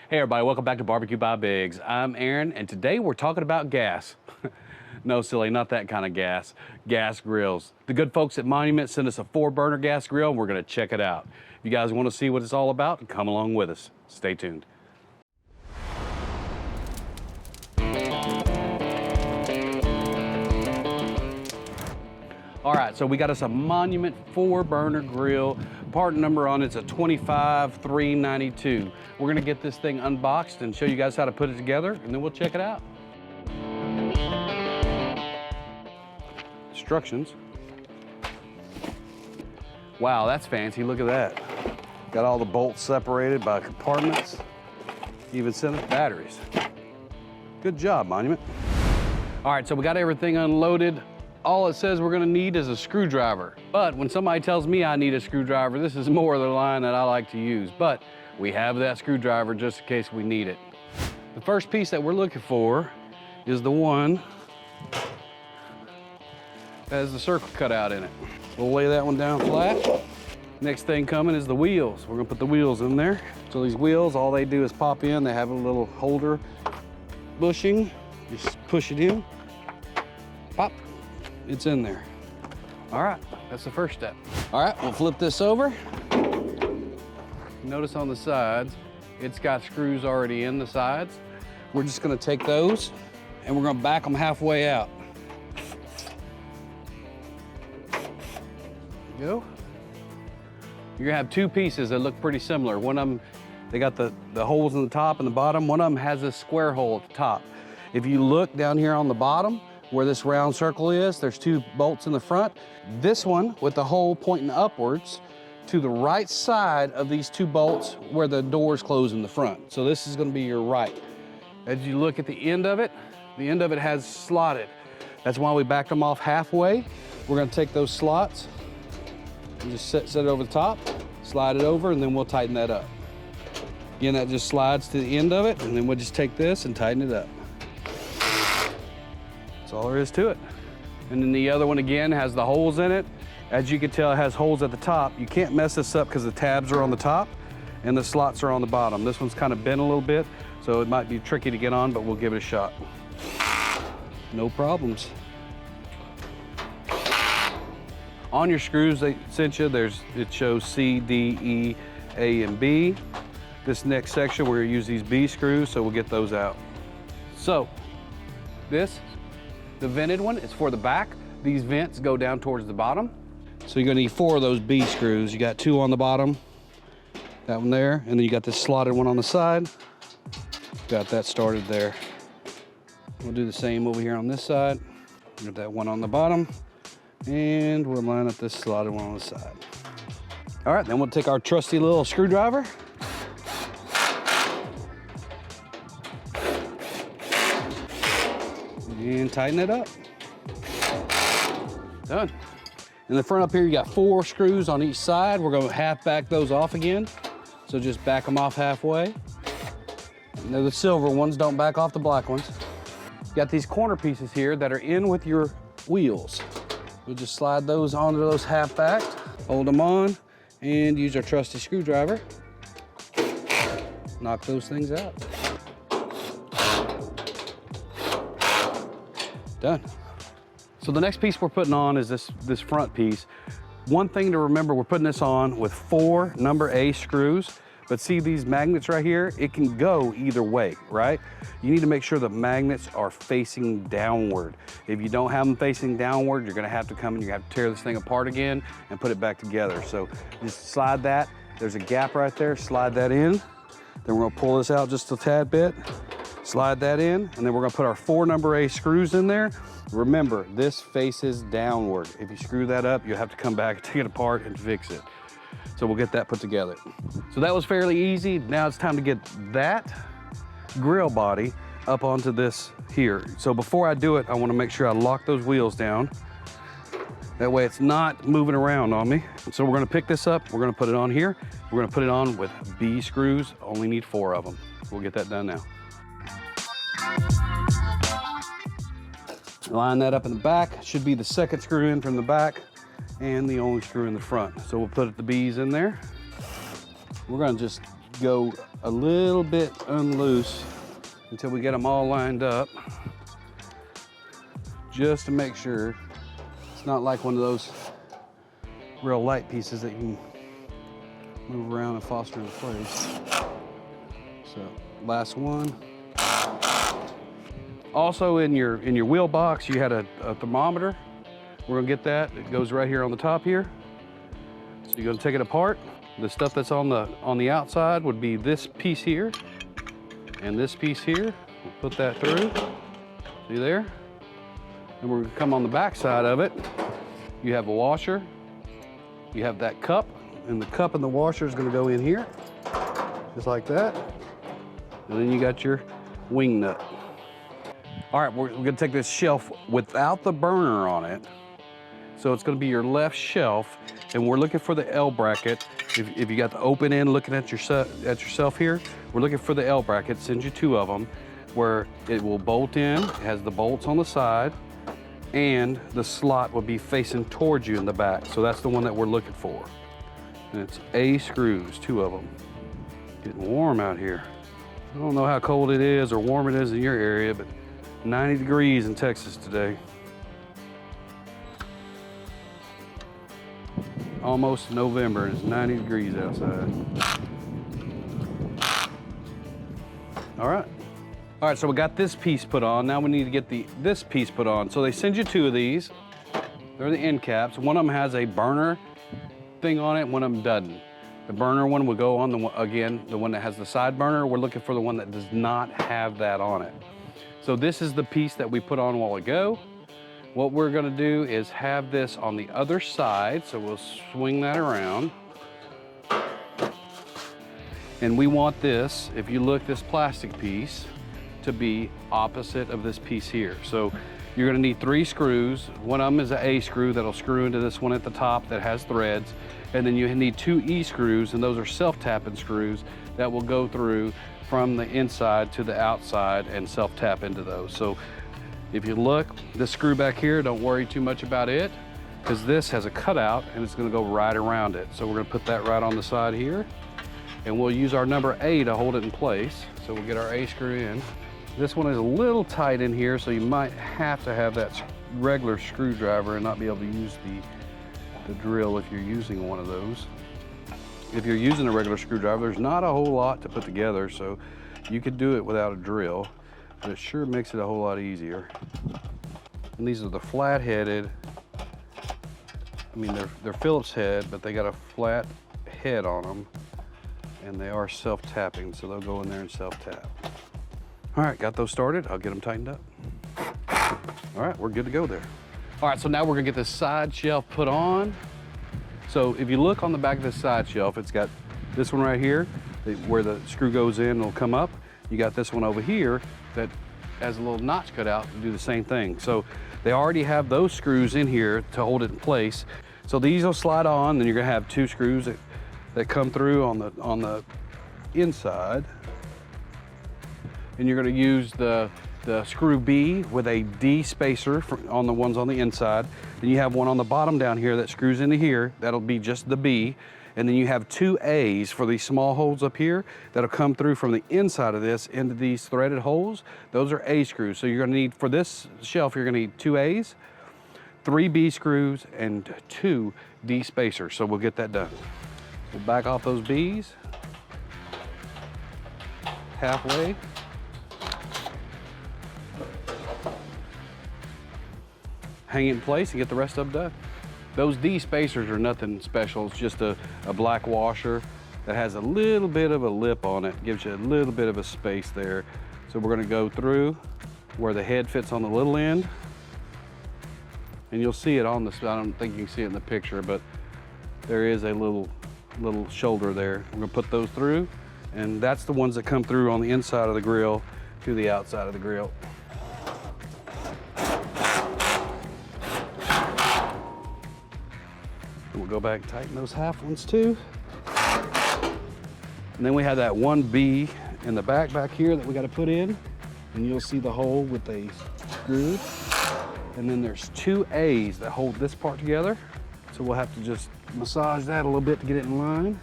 Hey everybody, welcome back to Barbecue by Biggs. I'm Aaron, and today we're talking about gas. No, silly, not that kind of gas. Gas grills. The good folks at Monument sent us a 4-burner gas grill, and we're gonna check it out. If you guys wanna see what it's all about, come along with us. Stay tuned. All right, so we got us a Monument 4-burner grill. Part number on it's a 25392. We're gonna get this thing unboxed and show you guys how to put it together, and then we'll check it out. Instructions. Wow, that's fancy, look at that. Got all the bolts separated by compartments. Even sent us batteries. Good job, Monument. All right, so we got everything unloaded. All it says we're gonna need is a screwdriver. But when somebody tells me I need a screwdriver, this is more of the line that I like to use. But we have that screwdriver just in case we need it. The first piece that we're looking for is the one that has the circle cut out in it. We'll lay that one down flat. Next thing coming is the wheels. We're gonna put the wheels in there. So these wheels, all they do is pop in. They have a little holder bushing. Just push it in, pop. It's in there. All right, that's the first step. All right, we'll flip this over. Notice on the sides, it's got screws already in the sides. We're just gonna take those and we're gonna back them halfway out. There you go. You're gonna have two pieces that look pretty similar. One of them, they got the holes in the top and the bottom. One of them has a square hole at the top. If you look down here on the bottom, where this round circle is, there's two bolts in the front. This one with the hole pointing upwards to the right side of these two bolts where the doors close in the front. So this is gonna be your right. As you look at the end of it has slotted. That's why we backed them off halfway. We're gonna take those slots and just set it over the top, slide it over, and then we'll tighten that up. Again, that just slides to the end of it, and then we'll just take this and tighten it up. That's all there is to it. And then the other one again has the holes in it. As you can tell, it has holes at the top. You can't mess this up because the tabs are on the top and the slots are on the bottom. This one's kind of bent a little bit, so it might be tricky to get on, but we'll give it a shot. No problems. On your screws they sent you, it shows C, D, E, A, and B. This next section, we're gonna use these B screws, so we'll get those out. So, the vented one is for the back. These vents go down towards the bottom. So you're gonna need 4 of those B screws. You got 2 on the bottom, that one there, and then you got this slotted one on the side. Got that started there. We'll do the same over here on this side. Got that one on the bottom, and we'll line up this slotted one on the side. All right, then we'll take our trusty little screwdriver. And tighten it up. Done. In the front up here, you got 4 screws on each side. We're gonna half back those off again. So just back them off halfway. And they're the silver ones, don't back off the black ones. You got these corner pieces here that are in with your wheels. We'll just slide those onto those half backed, hold them on, and use our trusty screwdriver. Knock those things out. Done. So the next piece we're putting on is this front piece. One thing to remember, we're putting this on with 4 number A screws, but see these magnets right here? It can go either way, right? You need to make sure the magnets are facing downward. If you don't have them facing downward, you're gonna have to come and you have to tear this thing apart again and put it back together. So just slide that. There's a gap right there, slide that in. Then we're gonna pull this out just a tad bit. Slide that in, and then we're gonna put our 4 number A screws in there. Remember, this faces downward. If you screw that up, you'll have to come back, take it apart, and fix it. So we'll get that put together. So that was fairly easy. Now it's time to get that grill body up onto this here. So before I do it, I wanna make sure I lock those wheels down. That way it's not moving around on me. So we're gonna pick this up, we're gonna put it on here. We're gonna put it on with B screws, only need 4 of them. We'll get that done now. Line that up in the back. Should be the second screw in from the back and the only screw in the front. So we'll put the B's in there. We're gonna just go a little bit unloose until we get them all lined up, just to make sure it's not like one of those real light pieces that you can move around and foster in place. So last one. Also in your wheel box, you had a thermometer. We're gonna get that. It goes right here on the top here. So you're gonna take it apart. The stuff that's on the outside would be this piece here and this piece here. We'll put that through. See there? And we're gonna come on the back side of it. You have a washer. You have that cup, and the cup and the washer is gonna go in here, just like that. And then you got your wing nut. All right, we're gonna take this shelf without the burner on it. So it's gonna be your left shelf, and we're looking for the L bracket. If you got the open end looking at yourself here, we're looking for the L bracket. Send you 2 of them, where it will bolt in. It has the bolts on the side, and the slot will be facing towards you in the back. So that's the one that we're looking for. And it's A screws, 2 of them. Getting warm out here. I don't know how cold it is or warm it is in your area, but 90 degrees in Texas today. Almost November and it's 90 degrees outside. All right. All right, so we got this piece put on. Now we need to get this piece put on. So they send you 2 of these. They're the end caps. One of them has a burner thing on it, one of them doesn't. The burner one will go on the one that has the side burner. We're looking for the one that does not have that on it. So this is the piece that we put on a while ago. What we're gonna do is have this on the other side. So we'll swing that around. And we want this, if you look, this plastic piece to be opposite of this piece here. So you're gonna need 3 screws. One of them is an A screw that'll screw into this one at the top that has threads. And then you need 2 E screws, and those are self-tapping screws that will go through from the inside to the outside and self-tap into those. So if you look, this screw back here, don't worry too much about it, because this has a cutout and it's gonna go right around it. So we're gonna put that right on the side here, and we'll use our number A to hold it in place. So we'll get our A screw in. This one is a little tight in here, so you might have to have that regular screwdriver and not be able to use the drill if you're using one of those. If you're using a regular screwdriver, there's not a whole lot to put together, so you could do it without a drill, but it sure makes it a whole lot easier. And these are the flat-headed, I mean, they're Phillips head, but they got a flat head on them, and they are self-tapping, so they'll go in there and self-tap. All right, got those started. I'll get them tightened up. All right, we're good to go there. All right, so now we're gonna get this side shelf put on. So if you look on the back of this side shelf, it's got this one right here, where the screw goes in, it'll come up. You got this one over here that has a little notch cut out to do the same thing. So they already have those screws in here to hold it in place. So these will slide on, then you're gonna have 2 screws that come through on the inside. And you're gonna use the screw B with a D spacer on the ones on the inside. Then you have one on the bottom down here that screws into here. That'll be just the B. And then you have 2 A's for these small holes up here that'll come through from the inside of this into these threaded holes. Those are A screws. So you're gonna need, for this shelf, you're gonna need 2 A's, 3 B screws, and 2 D spacers. So we'll get that done. We'll back off those B's halfway. Hang it in place and get the rest of them done. Those D spacers are nothing special. It's just a black washer that has a little bit of a lip on it. Gives you a little bit of a space there. So we're gonna go through where the head fits on the little end. And you'll see it on the, I don't think you can see it in the picture, but there is a little shoulder there. We're gonna put those through, and that's the ones that come through on the inside of the grill to the outside of the grill. We'll go back and tighten those half ones too. And then we have that 1B in the back here that we got to put in. And you'll see the hole with a screw. And then there's 2 A's that hold this part together. So we'll have to just massage that a little bit to get it in line.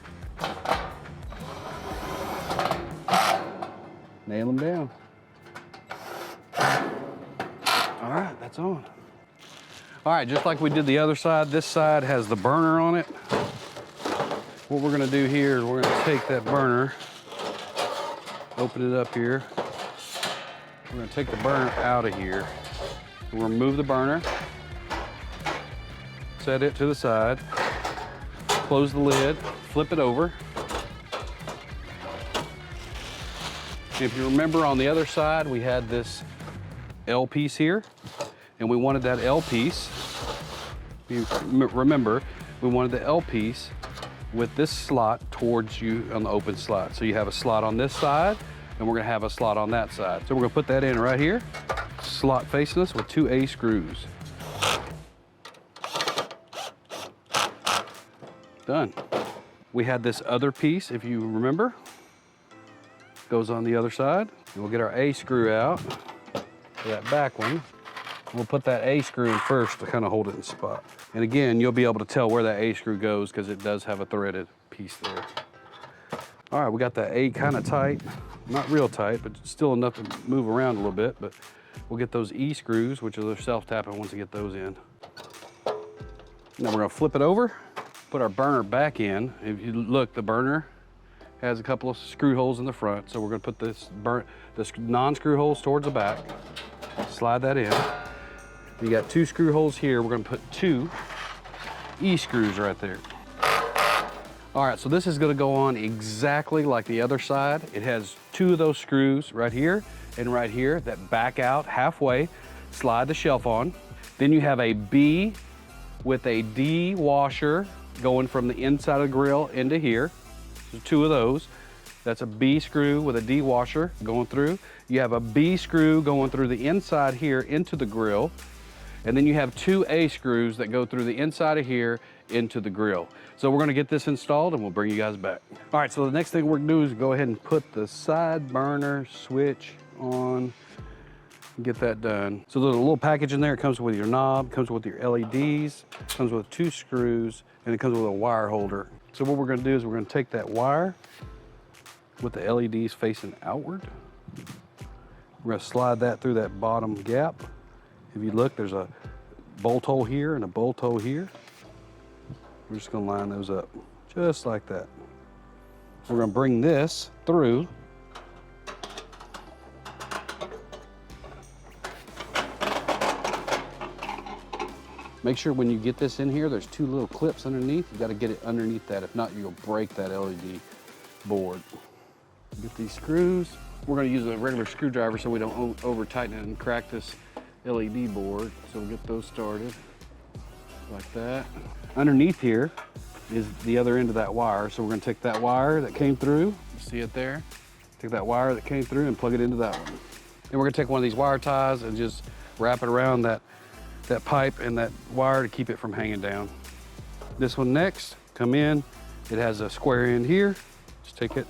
Nail them down. All right, that's on. All right, just like we did the other side, this side has the burner on it. What we're gonna do here is we're gonna take that burner, open it up here. We're gonna take the burner out of here. We'll remove the burner, set it to the side, close the lid, flip it over. If you remember on the other side, we had this L piece here, and we wanted that L piece, you remember, we wanted the L piece with this slot towards you on the open slot. So you have a slot on this side, and we're gonna have a slot on that side. So we're gonna put that in right here, slot facing us with 2 A screws. Done. We had this other piece, if you remember, goes on the other side. And we'll get our A screw out for that back one. We'll put that A screw in first to kind of hold it in spot. And again, you'll be able to tell where that A screw goes because it does have a threaded piece there. All right, we got that A kind of tight. Not real tight, but still enough to move around a little bit. But we'll get those E screws, which are the self-tapping once we get those in. Now we're gonna flip it over, put our burner back in. If you look, the burner has a couple of screw holes in the front. So we're gonna put this non-screw holes towards the back, slide that in. You got 2 screw holes here. We're gonna put 2 E screws right there. All right, so this is gonna go on exactly like the other side. It has 2 of those screws right here and right here that back out halfway, slide the shelf on. Then you have a B with a D washer going from the inside of the grill into here. So 2 of those. That's a B screw with a D washer going through. You have a B screw going through the inside here into the grill. And then you have 2 A screws that go through the inside of here into the grill. So we're gonna get this installed and we'll bring you guys back. All right, so the next thing we're gonna do is go ahead and put the side burner switch on and get that done. So there's a little package in there. It comes with your knob, comes with your LEDs, comes with 2 screws, and it comes with a wire holder. So what we're gonna do is we're gonna take that wire with the LEDs facing outward. We're gonna slide that through that bottom gap. If you look, there's a bolt hole here and a bolt hole here. We're just gonna line those up, just like that. We're gonna bring this through. Make sure when you get this in here, there's 2 little clips underneath. You gotta get it underneath that. If not, you'll break that LED board. Get these screws. We're gonna use a regular screwdriver so we don't over tighten it and crack this LED board. So we'll get those started like that. Underneath here is the other end of that wire. So we're gonna take that wire that came through, you see it there? Take that wire that came through and plug it into that one. Then we're gonna take one of these wire ties and just wrap it around that pipe and that wire to keep it from hanging down. This one next, come in. It has a square end here. Just take it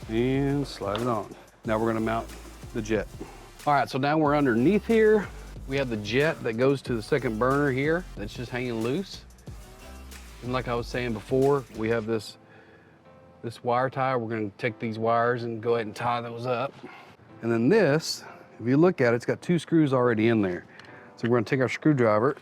and slide it on. Now we're gonna mount the jet. All right, so now we're underneath here. We have the jet that goes to the second burner here that's just hanging loose. And like I was saying before, we have this wire tie. We're gonna take these wires and go ahead and tie those up. And then this, if you look at it, it's got 2 screws already in there. So we're gonna take our screwdriver.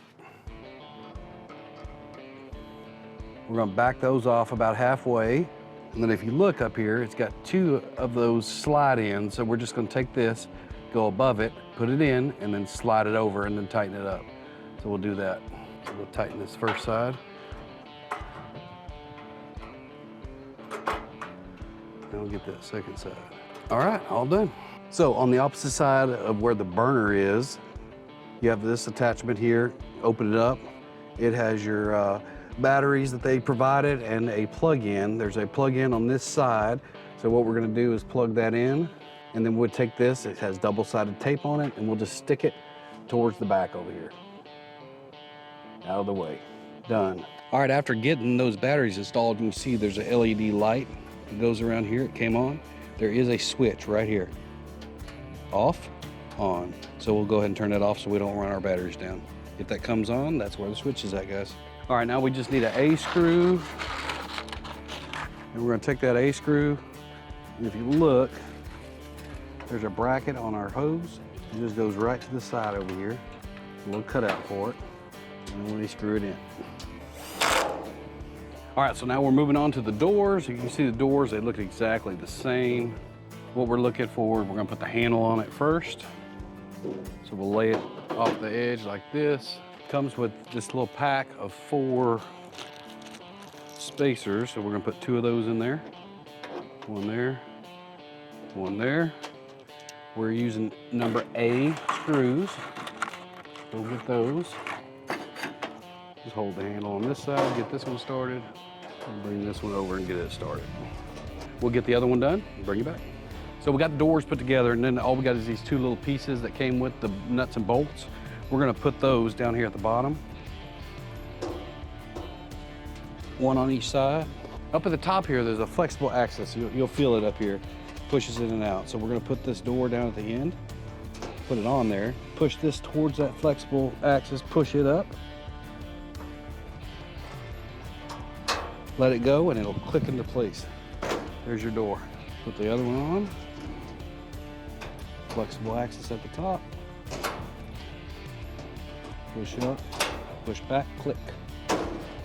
We're gonna back those off about halfway. And then if you look up here, it's got 2 of those slide ins. So we're just gonna take this, go above it, put it in, and then slide it over and then tighten it up. So we'll do that. So we'll tighten this first side. And we'll get that second side. All right, all done. So on the opposite side of where the burner is, you have this attachment here. Open it up. It has your batteries that they provided and a plug-in. There's a plug-in on this side. So what we're gonna do is plug that in, and then we'll take this, it has double-sided tape on it, and we'll just stick it towards the back over here. Out of the way, done. All right, after getting those batteries installed, you can see there's a LED light that goes around here, it came on. There is a switch right here. Off, on. So we'll go ahead and turn that off so we don't run our batteries down. If that comes on, that's where the switch is at, guys. All right, now we just need an A screw. And we're gonna take that A screw, and if you look, There's a bracket on our hose. It just goes right to the side over here. A little cutout for it. And then we screw it in. All right, so now we're moving on to the doors. You can see the doors, they look exactly the same. What we're looking for, we're gonna put the handle on it first. So we'll lay it off the edge like this. Comes with this little pack of 4 spacers. So we're gonna put 2 of those in there. One there, one there. We're using number A screws. We'll get those. Just hold the handle on this side, get this one started, and bring this one over and get it started. We'll get the other one done and bring it back. So we got the doors put together, and then all we got is these 2 little pieces that came with the nuts and bolts. We're gonna put those down here at the bottom. One on each side. Up at the top here, there's a flexible axis. You'll feel it up here. Pushes in and out. So we're gonna put this door down at the end, put it on there, push this towards that flexible axis, push it up. Let it go and it'll click into place. There's your door. Put the other one on. Flexible axis at the top. Push up, push back, click.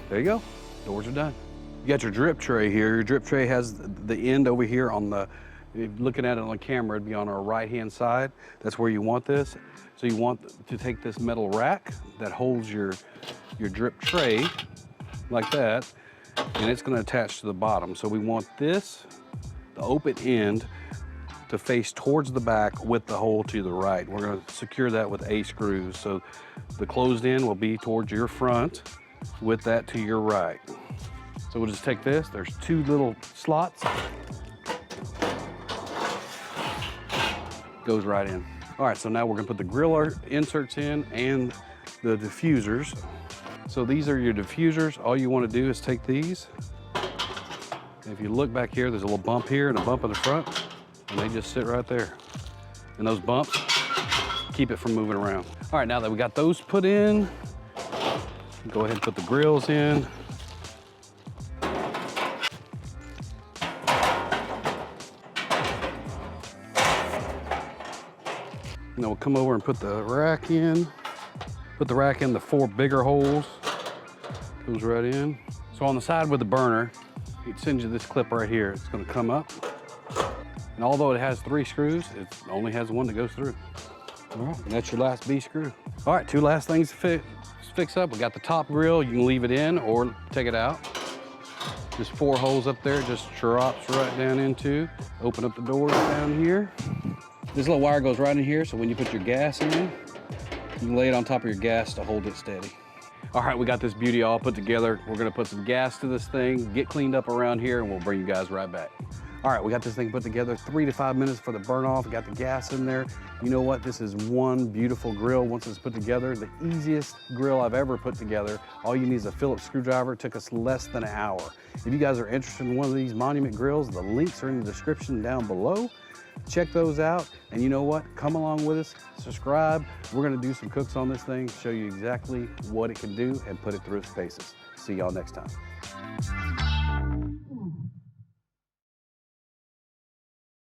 There you go, doors are done. You got your drip tray here. Your drip tray has the end over here on the, if you're looking at it on the camera, it'd be on our right-hand side. That's where you want this. So you want to take this metal rack that holds your drip tray like that, and it's gonna attach to the bottom. So we want this, the open end, to face towards the back with the hole to the right. We're gonna secure that with A screws. So the closed end will be towards your front with that to your right. So we'll just take this, there's 2 little slots. Goes right in. All right, so now we're gonna put the grill inserts in and the diffusers. So these are your diffusers. All you wanna do is take these. If you look back here, there's a little bump here and a bump in the front, and they just sit right there. And those bumps keep it from moving around. All right, now that we got those put in, go ahead and put the grills in. And then we'll come over and put the rack in. Put the rack in the 4 bigger holes. Goes right in. So on the side with the burner, it sends you this clip right here. It's gonna come up. And although it has 3 screws, it only has 1 that goes through. All right, and that's your last B screw. All right, 2 last things to fix up. We got the top grill. You can leave it in or take it out. Just 4 holes up there, just drops right down into. Open up the doors down here. This little wire goes right in here, so when you put your gas in, you can lay it on top of your gas to hold it steady. All right, we got this beauty all put together. We're gonna put some gas to this thing, get cleaned up around here, and we'll bring you guys right back. All right, we got this thing put together, 3 to 5 minutes for the burn off. We got the gas in there. You know what? This is one beautiful grill once it's put together. The easiest grill I've ever put together. All you need is a Phillips screwdriver. It took us less than an hour. If you guys are interested in one of these Monument grills, the links are in the description down below. Check those out, and you know what? Come along with us, subscribe. We're gonna do some cooks on this thing, show you exactly what it can do, and put it through its paces. See y'all next time.